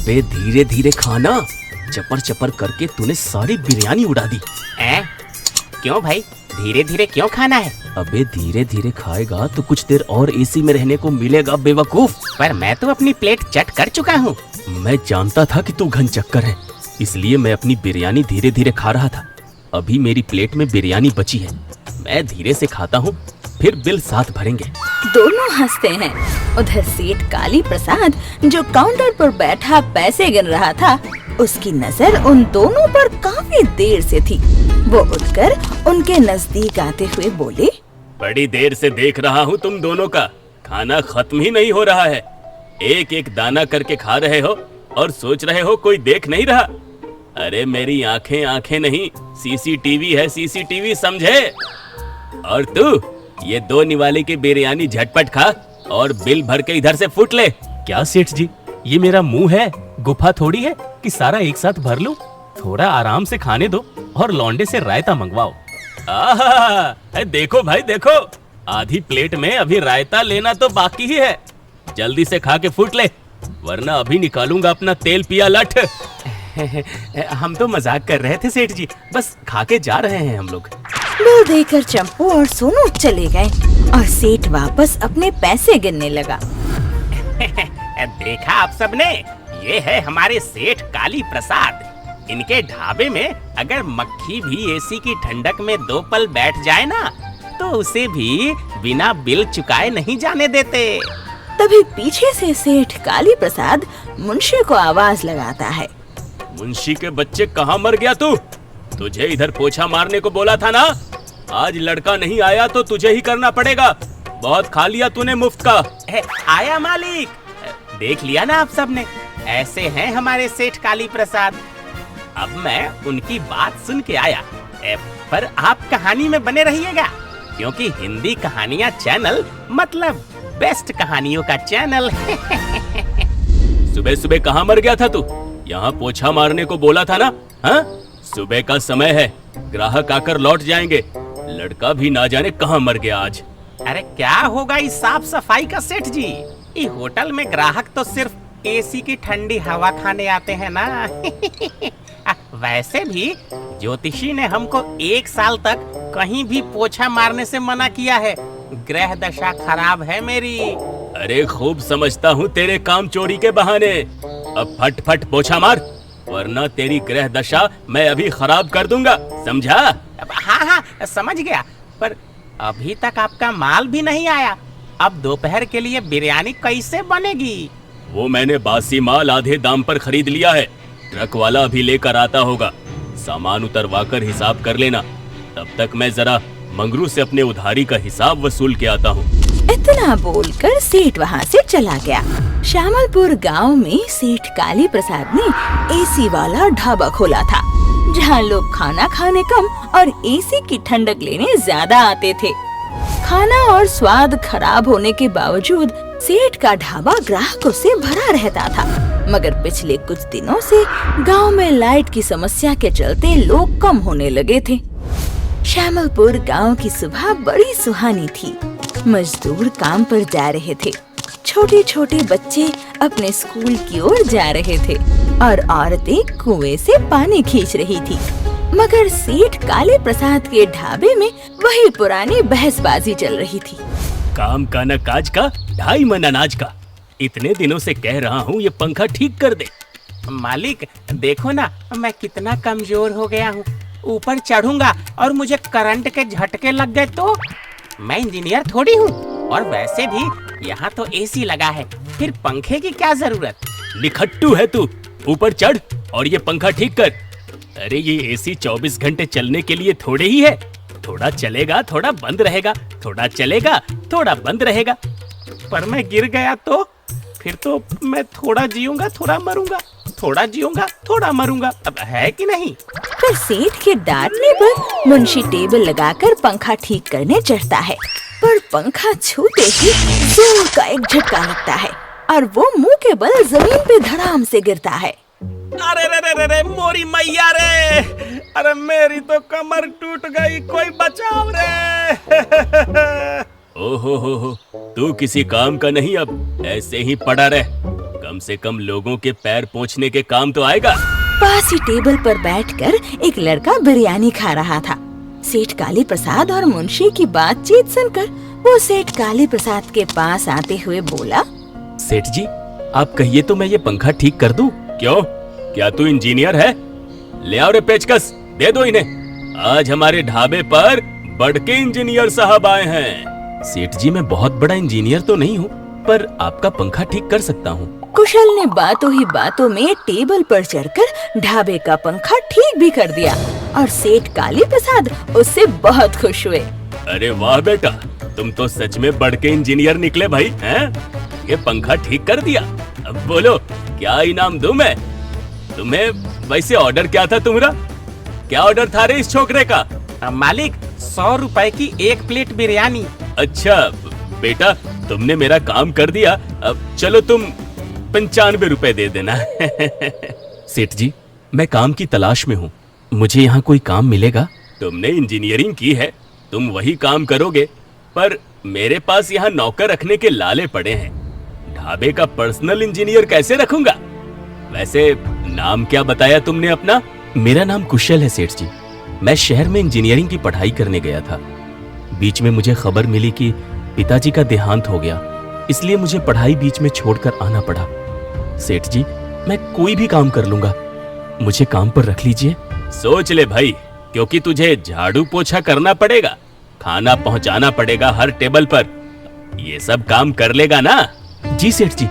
अबे धीरे धीरे खाना, चपर चपर करके तूने सारी बिरयानी उड़ा दी। क्यों भाई, धीरे धीरे क्यों खाना है? अबे धीरे धीरे खाएगा तो कुछ देर और एसी में रहने को मिलेगा बेवकूफ। पर मैं तो अपनी प्लेट चट कर चुका हूँ। मैं जानता था कि तू घनचक्कर है, इसलिए मैं अपनी बिरयानी धीरे धीरे खा रहा था। अभी मेरी प्लेट में बिरयानी बची है, मैं धीरे से खाता हूँ, फिर बिल साथ भरेंगे। दोनों हंसते हैं। उधर सेठ काली प्रसाद जो काउंटर पर बैठा पैसे गिन रहा था, उसकी नजर उन दोनों पर काफी देर से थी। वो उठकर उनके नजदीक आते हुए बोले, बड़ी देर से देख रहा हूँ तुम दोनों का खाना खत्म ही नहीं हो रहा है। एक एक दाना करके खा रहे हो और सोच रहे हो कोई देख नहीं रहा। अरे मेरी आंखें आंखें नहीं, सीसीटीवी है सीसीटीवी, समझे? और तू ये 2 निवाले की बिरयानी झटपट खा और बिल भर के इधर से फुट ले। क्या सेठ जी, ये मेरा मुंह है, गुफा थोड़ी है कि सारा एक साथ भर लूं। थोड़ा आराम से खाने दो और लौंडे से रायता मंगवाओ। आहा, देखो भाई देखो, आधी प्लेट में अभी रायता लेना तो बाकी ही है। जल्दी से खा के फुट ले, वरना अभी निकालूंगा अपना तेल पिया लठ। हम तो मजाक कर रहे थे सेठ जी, बस खा के जा रहे हैं हम लोग। बिल देकर चंपू और सोनू चले गए और सेठ वापस अपने पैसे गिनने लगा। देखा आप सबने, ये है हमारे सेठ काली प्रसाद। इनके ढाबे में अगर मक्खी भी एसी की ठंडक में 2 पल बैठ जाए ना, तो उसे भी बिना बिल चुकाए नहीं जाने देते। तभी पीछे से सेठ काली प्रसाद मुंशी को आवाज लगाता है, मुंशी के बच्चे कहाँ मर गया तू? तुझे इधर पोछा मारने को बोला था ना। आज लड़का नहीं आया तो तुझे ही करना पड़ेगा। बहुत खा लिया तूने मुफ्त का। आया मालिक, देख लिया ना आप सबने, ऐसे हैं हमारे सेठ काली प्रसाद। अब मैं उनकी बात सुन के आया। पर आप कहानी में बने रहिएगा, क्योंकि हिंदी कहानियाँ चैनल मतलब बेस्ट कहानियों का चैनल। सुबह सुबह कहाँ मर गया था तू? यहाँ पोछा मारने को बोला था ना। हाँ, सुबह का समय है, ग्राहक आकर लौट जाएंगे। लड़का भी ना जाने कहाँ मर गया आज। अरे क्या होगा इस साफ सफाई का सेठ जी? इस होटल में ग्राहक तो सिर्फ एसी की ठंडी हवा खाने आते हैं ना। वैसे भी ज्योतिषी ने हमको 1 साल तक कहीं भी पोछा मारने से मना किया है। ग्रह दशा खराब है मेरी। अरे खूब समझता हूँ तेरे काम चोरी के बहाने। अब फट फट पोछा मार, वरना तेरी ग्रह दशा मैं अभी खराब कर दूंगा, समझा? हाँ समझ गया, पर अभी तक आपका माल भी नहीं आया। अब दोपहर के लिए बिरयानी कैसे बनेगी? वो मैंने बासी माल आधे दाम पर खरीद लिया है, ट्रक वाला अभी लेकर आता होगा। सामान उतरवा कर हिसाब कर लेना, तब तक मैं जरा मंगरू से अपने उधारी का हिसाब वसूल के आता हूँ। इतना बोलकर सेठ वहाँ से चला गया। श्यामलपुर गांव में सेठ काली प्रसाद ने एसी वाला ढाबा खोला था, जहाँ लोग खाना खाने कम और एसी की ठंडक लेने ज्यादा आते थे। खाना और स्वाद खराब होने के बावजूद सेठ का ढाबा ग्राहकों से भरा रहता था। मगर पिछले कुछ दिनों से गांव में लाइट की समस्या के चलते लोग कम होने लगे थे। श्यामलपुर गांव की सुबह बड़ी सुहानी थी। मजदूर काम पर जा रहे थे, छोटे छोटे बच्चे अपने स्कूल की ओर जा रहे थे और औरतें कुएं से पानी खींच रही थी। मगर सेठ काले प्रसाद के ढाबे में वही पुरानी बहसबाजी चल रही थी। काम का न काज का, 2.5 मन अनाज का। इतने दिनों से कह रहा हूँ ये पंखा ठीक कर दे। मालिक देखो ना, मैं कितना कमजोर हो गया हूँ। ऊपर चढ़ूंगा और मुझे करंट के झटके लग गए तो? मैं इंजीनियर थोड़ी हूँ, और वैसे भी यहाँ तो एसी लगा है, फिर पंखे की क्या जरूरत? निखट्टू है तू, ऊपर चढ़ और ये पंखा ठीक कर। अरे ये एसी 24 घंटे चलने के लिए थोड़े ही है। थोड़ा चलेगा थोड़ा बंद रहेगा, थोड़ा चलेगा थोड़ा बंद रहेगा। पर मैं गिर गया तो? फिर तो मैं थोड़ा जीऊंगा थोड़ा मरूंगा, थोड़ा जीऊंगा थोड़ा मरूंगा। अब है कि नहीं? फिर सेठ के डांटने पर मुंशी टेबल लगाकर पंखा ठीक करने चढ़ता है, पर पंखा छूते ही जोर का एक झटका लगता है और वो मुंह के बल जमीन पे धड़ाम से गिरता है। अरे रे रे रे रे मोरी मैया रे! अरे मेरी तो कमर टूट गई, कोई बचाओ रे! ओहो हो, तू किसी काम का नहीं, अब ऐसे ही पड़ा रह। कम से कम लोगों के पैर पोंछने के काम तो आएगा। पास ही टेबल पर बैठकर एक लड़का बिरयानी खा रहा था। सेठ काली प्रसाद और मुंशी की बातचीत सुनकर वो सेठ काली प्रसाद के पास आते हुए बोला, सेठ जी, आप कहिए तो मैं ये पंखा ठीक कर दूं। क्यों, क्या तू इंजीनियर है? ले आओ रे पेचकस, दे दो इन्हें। आज हमारे ढाबे पर बड़के इंजीनियर साहब आए हैं। सेठ जी, मैं बहुत बड़ा इंजीनियर तो नहीं हूँ, पर आपका पंखा ठीक कर सकता हूँ। कुशल ने बातों ही बातों में टेबल पर चढ़कर ढाबे का पंखा ठीक भी कर दिया और सेठ काली प्रसाद उससे बहुत खुश हुए। अरे वाह बेटा, तुम तो सच में बड़के इंजीनियर निकले भाई, हैं? ये पंखा ठीक कर दिया। अब बोलो, क्या इनाम दूं मैं तुम्हें? वैसे ऑर्डर क्या था तुम्हारा? क्या ऑर्डर था रे इस छोकरे का? मालिक, 100 रुपए की 1 प्लेट बिरयानी। अच्छा बेटा, तुमने मेरा काम कर दिया। अब चलो तुम 95 रुपए दे देना। सेठ जी, मैं काम की तलाश में हूँ, मुझे यहाँ कोई काम मिलेगा? तुमने इंजीनियरिंग की है, तुम वही काम करोगे, पर मेरे पास यहाँ नौकर रखने के लाले पड़े हैं। ढाबे का पर्सनल इंजीनियर कैसे रखूंगा? वैसे नाम क्या बताया तुमने अपना? मेरा नाम कुशल है सेठ जी। मैं शहर में इंजीनियरिंग की पढ़ाई करने गया था। बीच में मुझे खबर मिली कि पिताजी का देहांत हो गया, इसलिए मुझे पढ़ाई बीच में छोड़कर आना पड़ा। सेठ जी, मैं कोई भी काम कर लूंगा, मुझे काम पर रख लीजिए। सोच ले भाई, क्योंकि तुझे झाड़ू पोछा करना पड़ेगा, खाना पहुंचाना पड़ेगा हर टेबल पर। ये सब काम कर लेगा ना? जी सेठ जी,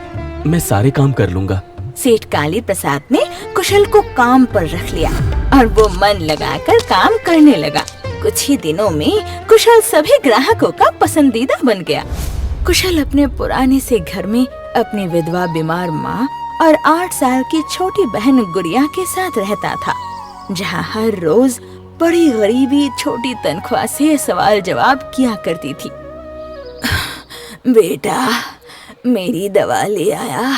मैं सारे काम कर लूंगा। सेठ काली प्रसाद ने कुशल को काम पर रख लिया और वो मन लगाकर काम करने लगा। कुछ ही दिनों में कुशल सभी ग्राहकों का पसंदीदा बन गया। कुशल अपने पुराने से घर में अपनी विधवा बीमार माँ और 8 साल की छोटी बहन गुड़िया के साथ रहता था, जहाँ हर रोज बड़ी गरीबी छोटी तनख्वाह से सवाल जवाब किया करती थी। बेटा, मेरी दवा ले आया।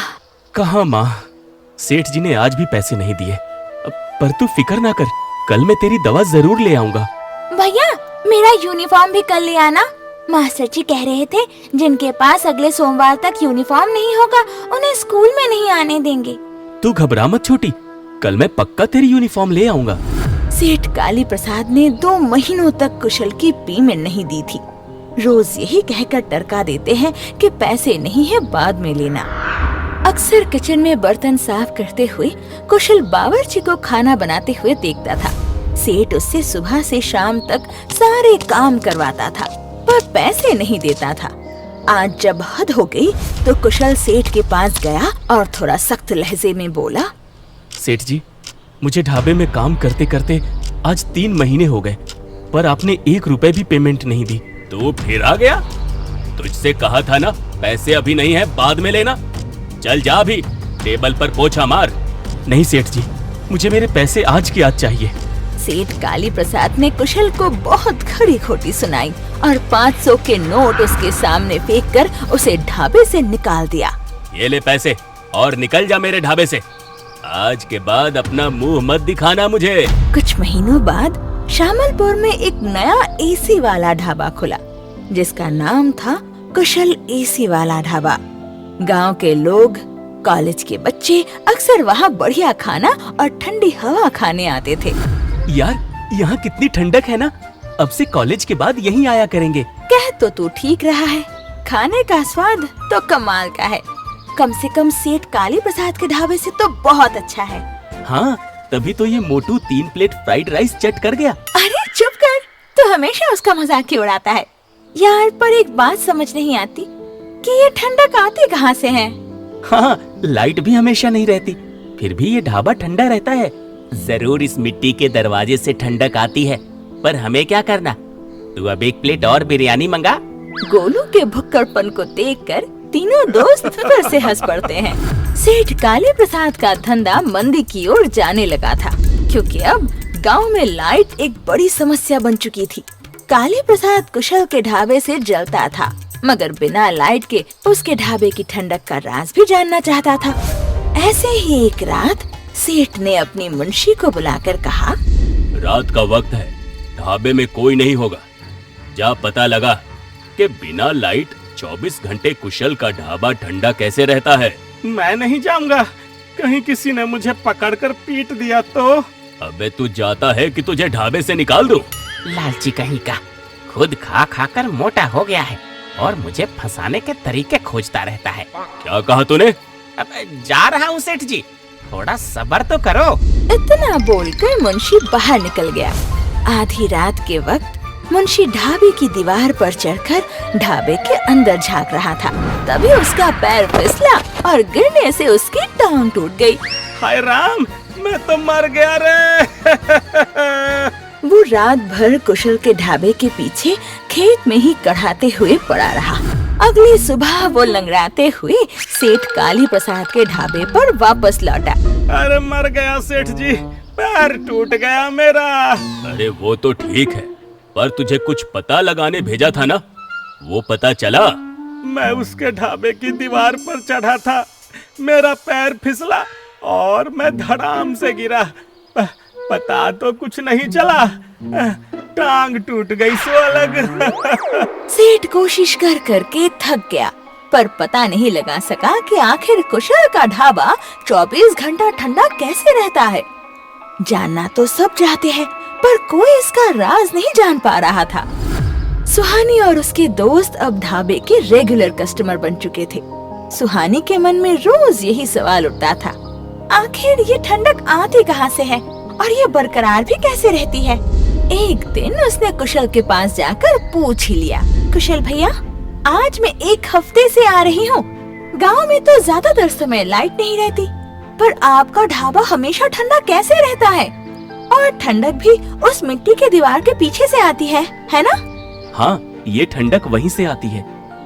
कहाँ माँ, सेठ जी ने आज भी पैसे नहीं दिए। पर तू फिक्र ना कर, कल मैं तेरी दवा जरूर ले आऊंगा। भैया, मेरा यूनिफॉर्म भी कल ले आना। मास्टर जी कह रहे थे जिनके पास अगले सोमवार तक यूनिफॉर्म नहीं होगा उन्हें स्कूल में नहीं आने देंगे। तू घबरा मत छोटी, कल मैं पक्का तेरी यूनिफॉर्म ले आऊंगा। सेठ काली प्रसाद ने 2 महीनों तक कुशल की पेमेंट नहीं दी थी। रोज यही कहकर टरका देते हैं कि पैसे नहीं है, बाद में लेना। अक्सर किचन में बर्तन साफ करते हुए कुशल बावर्ची को खाना बनाते हुए देखता था। सेठ उससे सुबह से शाम तक सारे काम करवाता था, पर पैसे नहीं देता था। आज जब हद हो गई तो कुशल सेठ के पास गया और थोड़ा सख्त लहजे में बोला, सेठ जी, मुझे ढाबे में काम करते करते आज 3 महीने हो गए, पर आपने 1 रुपए भी पेमेंट नहीं दी। तू फिर आ गया? तुझसे कहा था ना, पैसे अभी नहीं है, बाद में लेना। चल जा, भी टेबल पर पोछा मार। नहीं सेठ जी, मुझे मेरे पैसे आज के आज चाहिए। सेठ काली प्रसाद ने कुशल को बहुत खरी खोटी सुनाई और 500 के नोट उसके सामने फेंककर उसे ढाबे से निकाल दिया। ये ले पैसे और निकल जा मेरे ढाबे से। आज के बाद अपना मुंह मत दिखाना मुझे। कुछ महीनों बाद शामलपुर में एक नया एसी वाला ढाबा खुला, जिसका नाम था कुशल एसी वाला ढाबा। गांव के लोग, कॉलेज के बच्चे अक्सर वहाँ बढ़िया खाना और ठंडी हवा खाने आते थे। यार, यहाँ कितनी ठंडक है ना, अब से कॉलेज के बाद यहीं आया करेंगे। कह तो तू ठीक रहा है, खाने का स्वाद तो कमाल का है। कम से कम सेठ काली प्रसाद के ढाबे से तो बहुत अच्छा है। हाँ, तभी तो ये मोटू 3 प्लेट फ्राइड राइस चट कर गया। अरे चुप कर, तू हमेशा उसका मजाक क्यों उड़ाता है? यार, पर एक बात समझ नहीं आती कि ये ठंडक आती कहाँ से है? हाँ, लाइट भी हमेशा नहीं रहती, फिर भी ये ढाबा ठंडा रहता है। जरूर इस मिट्टी के दरवाजे से ठंडक आती है, पर हमें क्या करना? तू अब 1 प्लेट और बिरयानी मंगा। गोलू के भुक्कड़पन को देखकर तीनों दोस्त फिर से हंस पड़ते हैं। सेठ काली प्रसाद का धंधा मंदी की ओर जाने लगा था, क्योंकि अब गांव में लाइट एक बड़ी समस्या बन चुकी थी। काली प्रसाद कुशल के ढाबे से जलता था, मगर बिना लाइट के उसके ढाबे की ठंडक का राज भी जानना चाहता था। ऐसे ही एक रात सेठ ने अपनी मुंशी को बुलाकर कहा, रात का वक्त है, ढाबे में कोई नहीं होगा। जा पता लगा कि बिना लाइट 24 घंटे कुशल का ढाबा ठंडा कैसे रहता है। मैं नहीं जाऊंगा, कहीं किसी ने मुझे पकड़कर पीट दिया तो। अबे तू जाता है कि तुझे ढाबे से निकाल दूं? लालची कहीं का, खुद खा खा कर मोटा हो गया है और मुझे फंसाने के तरीके खोजता रहता है। क्या कहा तूने? अब जा रहा हूँ सेठ जी, थोड़ा सब्र तो करो। इतना बोलकर मुंशी बाहर निकल गया। आधी रात के वक्त मुंशी ढाबे की दीवार पर चढ़कर ढाबे के अंदर झांक रहा था। तभी उसका पैर फिसला और गिरने से उसकी टांग टूट गई। हाय राम, मैं तो मर गया रे। वो रात भर कुशल के ढाबे के पीछे खेत में ही कढ़ाते हुए पड़ा रहा। अगली सुबह वो लंगड़ाते हुए सेठ काली प्रसाद के ढाबे पर वापस लौटा। अरे मर गया सेठ जी, पैर टूट गया मेरा। अरे वो तो ठीक है, पर तुझे कुछ पता लगाने भेजा था ना, वो पता चला? मैं उसके ढाबे की दीवार पर चढ़ा था, मेरा पैर फिसला और मैं धड़ाम से गिरा। पता तो कुछ नहीं चला, टांग टूट गई सो अलग। सेठ कोशिश कर करके थक गया, पर पता नहीं लगा सका कि आखिर कुशल का ढाबा 24 घंटा ठंडा कैसे रहता है। जानना तो सब चाहते हैं, पर कोई इसका राज नहीं जान पा रहा था। सुहानी और उसके दोस्त अब ढाबे के रेगुलर कस्टमर बन चुके थे। सुहानी के मन में रोज यही सवाल उठता था, आखिर ये ठंडक आती कहाँ से है और ये बरकरार भी कैसे रहती है। एक दिन उसने कुशल के पास जाकर पूछ ही लिया, कुशल भैया, आज मैं 1 हफ्ते से आ रही हूँ। गांव में तो ज्यादातर समय लाइट नहीं रहती, पर आपका ढाबा हमेशा ठंडा कैसे रहता है? और ठंडक भी उस मिट्टी के दीवार के पीछे से आती है ना? हाँ, ये ठंडक वहीं से आती है।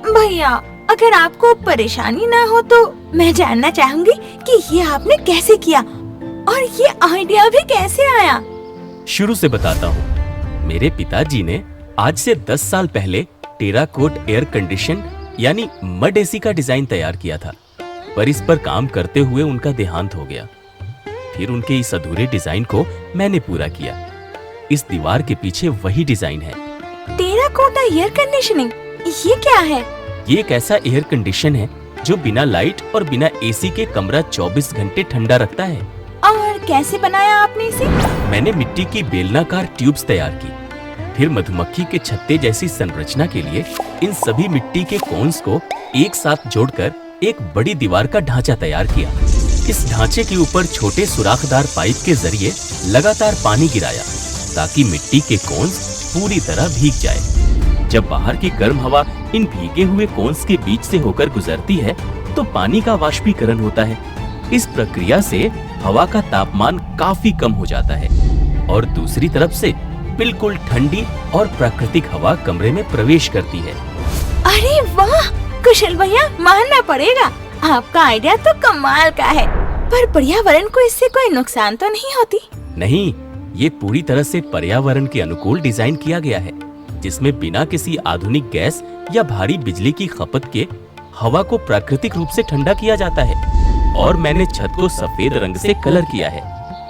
भैया, अगर आपको परेशानी ना हो तो मैं जानना चाहूंगी कि ये आपने कैसे किया और ये आइडिया भी कैसे आया? शुरू से बताता हूँ। मेरे पिताजी ने आज से 10 साल पहले टेराकोट एयर कंडीशन यानी मड एसी का डिजाइन तैयार किया था, पर इस पर काम करते हुए उनका देहांत हो गया। फिर उनके इस अधूरे डिजाइन को मैंने पूरा किया। इस दीवार के पीछे वही डिजाइन है। टेराकोटा एयर कंडीशनिंग, ये क्या है? ये एक ऐसा एयर कंडीशन है जो बिना लाइट और बिना एसी के कमरा 24 घंटे ठंडा रखता है। और कैसे बनाया आपने इसे? मैंने मिट्टी की बेलनाकार ट्यूब्स तैयार की, फिर मधुमक्खी के छत्ते जैसी संरचना के लिए इन सभी मिट्टी के कोन्स को एक साथ जोड़कर एक बड़ी दीवार का ढांचा तैयार किया। इस ढांचे के ऊपर छोटे सुराखदार पाइप के जरिए लगातार पानी गिराया ताकि मिट्टी के कोन्स पूरी तरह भीग जाए। जब बाहर की गर्म हवा इन भीगे हुए कोन्स के बीच से होकर गुजरती है तो पानी का वाष्पीकरण होता है। इस प्रक्रिया से हवा का तापमान काफी कम हो जाता है और दूसरी तरफ से बिल्कुल ठंडी और प्राकृतिक हवा कमरे में प्रवेश करती है। अरे वाह कुशल भैया, मानना पड़ेगा, आपका आइडिया तो कमाल का है। पर पर्यावरण को इससे कोई नुकसान तो नहीं होती? नहीं, ये पूरी तरह से पर्यावरण के अनुकूल डिजाइन किया गया है, जिसमें बिना किसी आधुनिक गैस या भारी बिजली की खपत के हवा को प्राकृतिक रूप से ठंडा किया जाता है। और मैंने छत को सफेद रंग से कलर किया है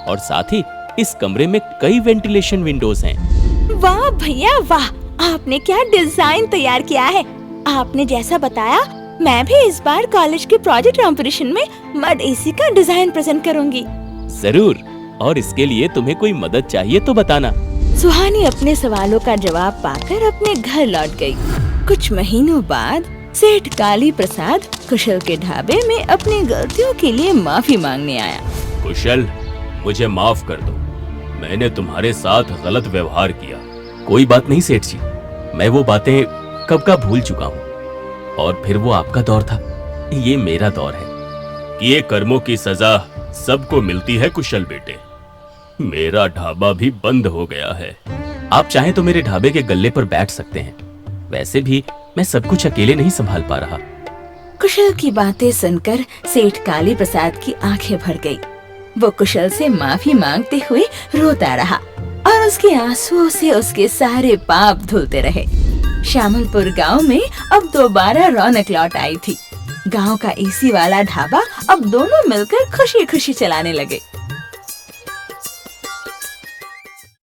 और साथ ही इस कमरे में कई वेंटिलेशन विंडोज हैं। वाह भैया वाह, आपने क्या डिजाइन तैयार किया है। आपने जैसा बताया, मैं भी इस बार कॉलेज के प्रोजेक्ट कॉम्पिटिशन में मड एसी का डिजाइन प्रेजेंट करूंगी। जरूर, और इसके लिए तुम्हें कोई मदद चाहिए तो बताना। सुहानी अपने सवालों का जवाब पाकर अपने घर लौट गई। कुछ महीनों बाद सेठ काली प्रसाद कुशल के ढाबे में अपनी गलतियों के लिए माफी मांगने आया। कुशल, मुझे माफ कर दो, मैंने तुम्हारे साथ गलत व्यवहार किया। कोई बात नहीं सेठ जी, मैं वो बातें कब का भूल चुका हूँ। और फिर वो आपका दौर था, ये मेरा दौर है। किए कर्मों की सजा सबको मिलती है कुशल बेटे। मेरा ढाबा भी बंद हो गया है। आप चाहें तो मेरे ढाबे के गल्ले पर बैठ सकते हैं। वैसे भी मैं सब कुछ अकेले नहीं संभाल पा रहा। कुशल की बातें सुनकर सेठ काली प्रसाद की आंखें भर गई। वो कुशल से माफी मांगते हुए रोता रहा और उसके आंसुओं से उसके सारे पाप धुलते रहे। श्यामलपुर गांव में अब दोबारा रौनक लौट आई थी। गांव का एसी वाला ढाबा अब दोनों मिलकर खुशी खुशी चलाने लगे।